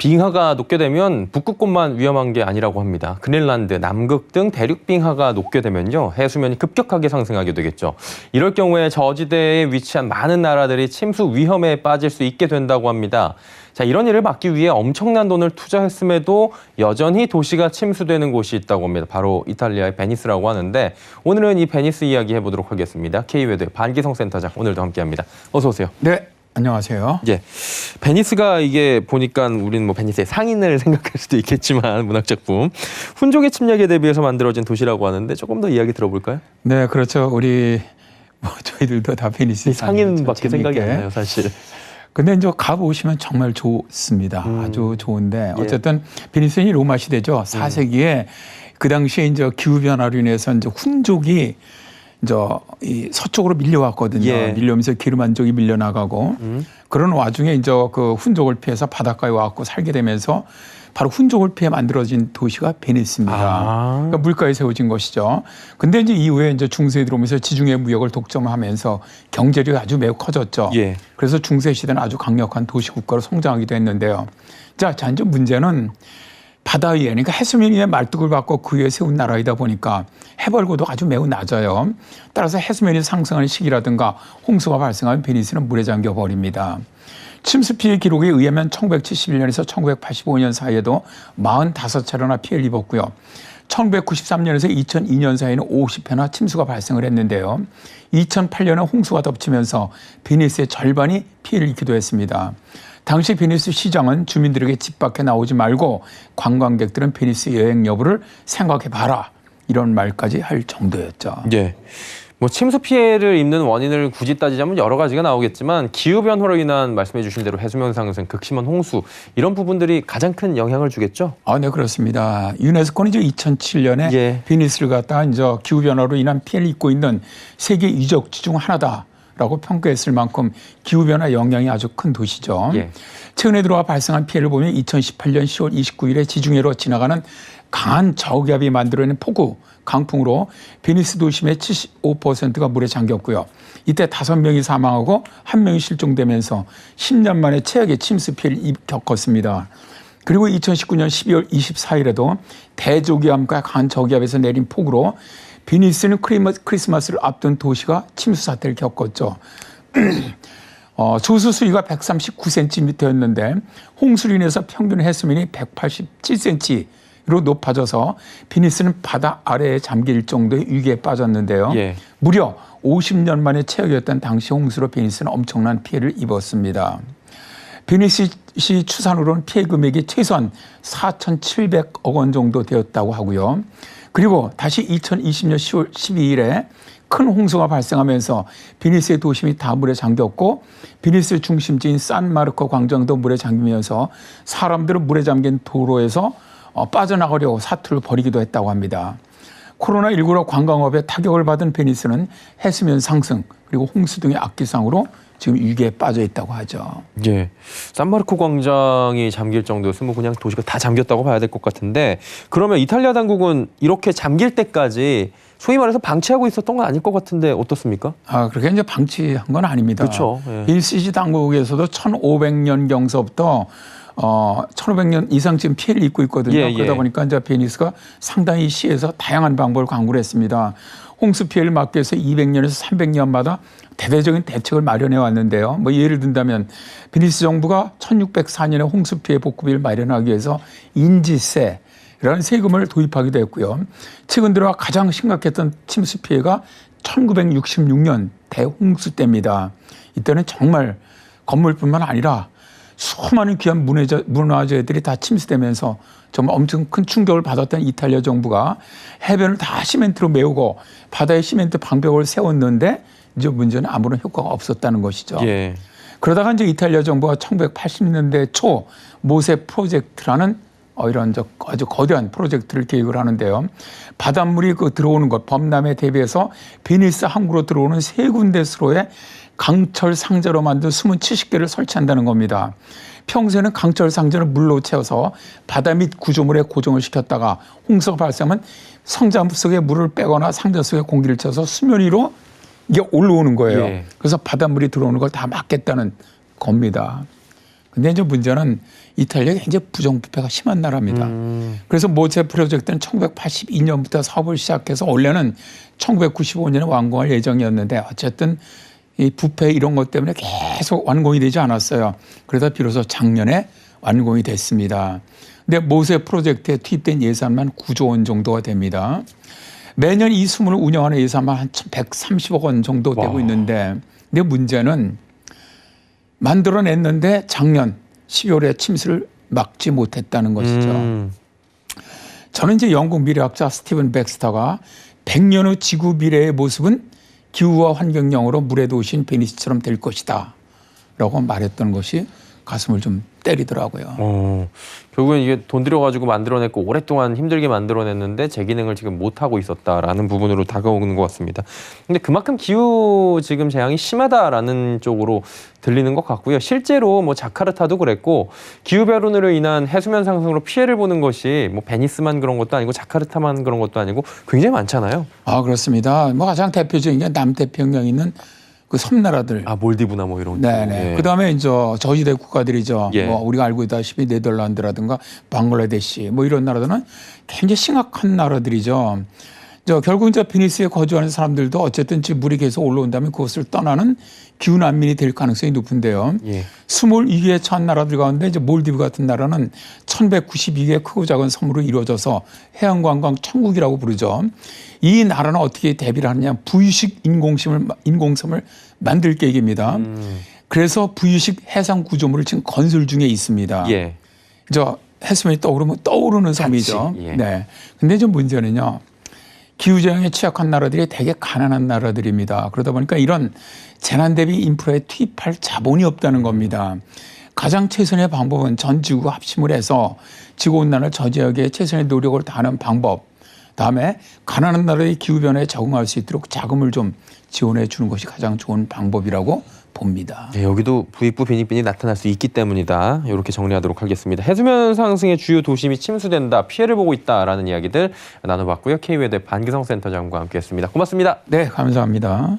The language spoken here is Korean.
빙하가 녹게 되면 북극권만 위험한 게 아니라고 합니다. 그린란드, 남극 등 대륙 빙하가 녹게 되면요, 해수면이 급격하게 상승하게 되겠죠. 이럴 경우에 저지대에 위치한 많은 나라들이 침수 위험에 빠질 수 있게 된다고 합니다. 자, 이런 일을 막기 위해 엄청난 돈을 투자했음에도 여전히 도시가 침수되는 곳이 있다고 합니다. 바로 이탈리아의 베니스라고 하는데, 오늘은 이 베니스 이야기 해보도록 하겠습니다. K웨드 반기성 센터장 오늘도 함께합니다. 어서 오세요. 네, 안녕하세요. 예, 베니스가 이게 보니까 우리는 뭐 베니스의 상인을 생각할 수도 있겠지만 문학작품 훈족의 침략에 대비해서 만들어진 도시라고 하는데 조금 더 이야기 들어볼까요? 네, 그렇죠. 우리 저희들도 다 베니스 상인밖에 생각이 안 나요, 사실. 근데 이제 가보시면 정말 좋습니다. 아주 좋은데 어쨌든 베니스는 로마 시대죠. 4세기에 그 당시에 이제 기후 변화로 인해서 이제 훈족이 이제 이 서쪽으로 밀려왔거든요. 예. 밀려오면서 게르만족이 밀려나가고 그런 와중에 이제 그 훈족을 피해서 바닷가에 와갖고 살게 되면서 바로 훈족을 피해 만들어진 도시가 베니스입니다. 그러니까 물가에 세워진 것이죠. 근데 이제 이후에 이제 중세에 들어오면서 지중해 무역을 독점하면서 경제력이 아주 매우 커졌죠. 예. 그래서 중세 시대는 아주 강력한 도시 국가로 성장하기도 했는데요. 자, 이제 문제는 바다 위에, 그러니까 해수면 위에 말뚝을 박고 그 위에 세운 나라이다 보니까 해발고도 아주 매우 낮아요. 따라서 해수면이 상승하는 시기라든가 홍수가 발생하면 베니스는 물에 잠겨 버립니다. 침수 피해 기록에 의하면 1971년에서 1985년 사이에도 45차례나 피해를 입었고요. 1993년에서 2002년 사이에는 50회나 침수가 발생을 했는데요. 2008년에 홍수가 덮치면서 베니스의 절반이 피해를 입기도 했습니다. 당시 베니스 시장은 주민들에게 집 밖에 나오지 말고 관광객들은 베니스 여행 여부를 생각해봐라, 이런 말까지 할 정도였죠. 예. 뭐 침수 피해를 입는 원인을 굳이 따지자면 여러 가지가 나오겠지만 기후변화로 인한 말씀해 주신 대로 해수면 상승, 극심한 홍수 이런 부분들이 가장 큰 영향을 주겠죠? 아, 네, 그렇습니다. 유네스코는 이제 2007년에 예. 베니스를 갖다가 이제 기후변화로 인한 피해를 입고 있는 세계 유적지 중 하나다라고 평가했을 만큼 기후변화 영향이 아주 큰 도시죠. 예. 최근에 들어와 발생한 피해를 보면 2018년 10월 29일에 지중해로 지나가는 강한 저기압이 만들어낸 폭우, 강풍으로 베니스 도심의 75%가 물에 잠겼고요. 이때 5명이 사망하고 1명이 실종되면서 10년 만에 최악의 침수 피해를 겪었습니다. 그리고 2019년 12월 24일에도 대저기압과 강한 저기압에서 내린 폭우로 베니스는 크리스마스를 앞둔 도시가 침수 사태를 겪었죠. 조수 수위가 139cm였는데 홍수로 인해서 평균 해수면이 187cm로 높아져서 베니스는 바다 아래에 잠길 정도의 위기에 빠졌는데요. 예. 무려 50년 만에 최악이었던 당시 홍수로 베니스는 엄청난 피해를 입었습니다. 베니스시 추산으로는 피해 금액이 최소한 4,700억 원 정도 되었다고 하고요. 그리고 다시 2020년 10월 12일에 큰 홍수가 발생하면서 베니스의 도심이 다 물에 잠겼고 베니스의 중심지인 산마르코 광장도 물에 잠기면서 사람들은 물에 잠긴 도로에서 빠져나가려고 사투를 벌이기도 했다고 합니다. 코로나19로 관광업에 타격을 받은 베니스는 해수면 상승 그리고 홍수 등의 악기상으로 지금 위기에 빠져 있다고 하죠. 예, 산마르코 광장이 잠길 정도였으면 그냥 도시가 다 잠겼다고 봐야 될 것 같은데, 그러면 이탈리아 당국은 이렇게 잠길 때까지 소위 말해서 방치하고 있었던 건 아닐 것 같은데 어떻습니까? 아, 그렇게 이제 방치한 건 아닙니다. 그렇죠. 예. 베니스 당국에서도 1500년경서부터 1500년 이상 지금 피해를 입고 있거든요. 예, 예. 그러다 보니까 이제 베니스가 상당히 시에서 다양한 방법을 강구를 했습니다. 홍수 피해를 막기 위해서 200년에서 300년마다 대대적인 대책을 마련해 왔는데요. 뭐 예를 든다면 베니스 정부가 1604년에 홍수 피해 복구비를 마련하기 위해서 인지세라는 세금을 도입하기도 했고요. 최근 들어 가장 심각했던 침수 피해가 1966년 대홍수 때입니다. 이때는 정말 건물뿐만 아니라 수많은 귀한 문화재들이 다 침수되면서 정말 엄청 큰 충격을 받았던 이탈리아 정부가 해변을 다 시멘트로 메우고 바다에 시멘트 방벽을 세웠는데 이제 문제는 아무런 효과가 없었다는 것이죠. 예. 그러다가 이제 이탈리아 정부가 1980년대 초 모세 프로젝트라는 이런 아주 거대한 프로젝트를 계획을 하는데요. 바닷물이 들어오는 것, 범람에 대비해서 베니스 항구로 들어오는 3군데수로의 강철 상자로 만든 숨은 70개를 설치한다는 겁니다. 평소에는 강철 상자를 물로 채워서 바다 밑 구조물에 고정을 시켰다가 홍수가 발생하면 상자 속에 물을 빼거나 상자 속에 공기를 채워서 수면 위로 이게 올라오는 거예요. 예. 그래서 바닷물이 들어오는 걸 다 막겠다는 겁니다. 근데 이제 문제는 이탈리아가 굉장히 부정부패가 심한 나라입니다. 그래서 모세 프로젝트는 1982년부터 사업을 시작해서 원래는 1995년에 완공할 예정이었는데 어쨌든 이 부패 이런 것 때문에 계속 완공이 되지 않았어요. 그러다 비로소 작년에 완공이 됐습니다. 근데 모세 프로젝트에 투입된 예산만 9조 원 정도가 됩니다. 매년 이 수문을 운영하는 예산만 한 130억 원 정도 되고 있는데 근데 문제는 만들어냈는데 작년 12월에 침수를 막지 못했다는 것이죠. 저는 이제 영국 미래학자 스티븐 백스터가 100년 후 지구 미래의 모습은 기후와 환경령으로 물의 도시인 베니스처럼 될 것이다 라고 말했던 것이 가슴을 좀 때리더라고요. 결국엔 이게 돈 들여가지고 만들어냈고 오랫동안 힘들게 만들어냈는데 제 기능을 지금 못하고 있었다라는 부분으로 다가오는 것 같습니다. 근데 그만큼 기후 지금 재앙이 심하다라는 쪽으로 들리는 것 같고요. 실제로 뭐 자카르타도 그랬고 기후변화로 인한 해수면 상승으로 피해를 보는 것이 뭐 베니스만 그런 것도 아니고 자카르타만 그런 것도 아니고 굉장히 많잖아요. 아, 그렇습니다. 뭐 가장 대표적인 게 남태평양에 있는 그 섬나라들. 아, 몰디브나 뭐 이런. 네네. 예. 그다음에 이제 저지대 국가들이죠. 예. 뭐 우리가 알고 있다시피 네덜란드라든가 방글라데시 뭐 이런 나라들은 굉장히 심각한 나라들이죠. 결국 이제 베니스에 거주하는 사람들도 어쨌든 지금 물이 계속 올라온다면 그것을 떠나는 기후 난민이 될 가능성이 높은데요. 예. 22개의 처한 나라들 가운데 이제 몰디브 같은 나라는 1192개의 크고 작은 섬으로 이루어져서 해양관광 천국이라고 부르죠. 이 나라는 어떻게 대비를 하느냐? 부유식 인공섬을 만들 계획입니다. 그래서 부유식 해상 구조물을 지금 건설 중에 있습니다. 예. 해수면이 떠오르는 섬이죠. 예. 네. 근데 좀 문제는요. 기후재앙에 취약한 나라들이 되게 가난한 나라들입니다. 그러다 보니까 이런 재난 대비 인프라에 투입할 자본이 없다는 겁니다. 가장 최선의 방법은 전 지구가 합심을 해서 지구온난화를 저지하기 위해 최선의 노력을 다하는 방법. 다음에 가난한 나라의 기후변화에 적응할 수 있도록 자금을 좀 지원해 주는 것이 가장 좋은 방법이라고 봅니다. 네, 여기도 부익부 빈익빈이 나타날 수 있기 때문이다. 이렇게 정리하도록 하겠습니다. 해수면 상승의 주요 도심이 침수된다, 피해를 보고 있다라는 이야기들 나눠봤고요. K웨더의 반기성 센터장과 함께했습니다. 고맙습니다. 네, 감사합니다.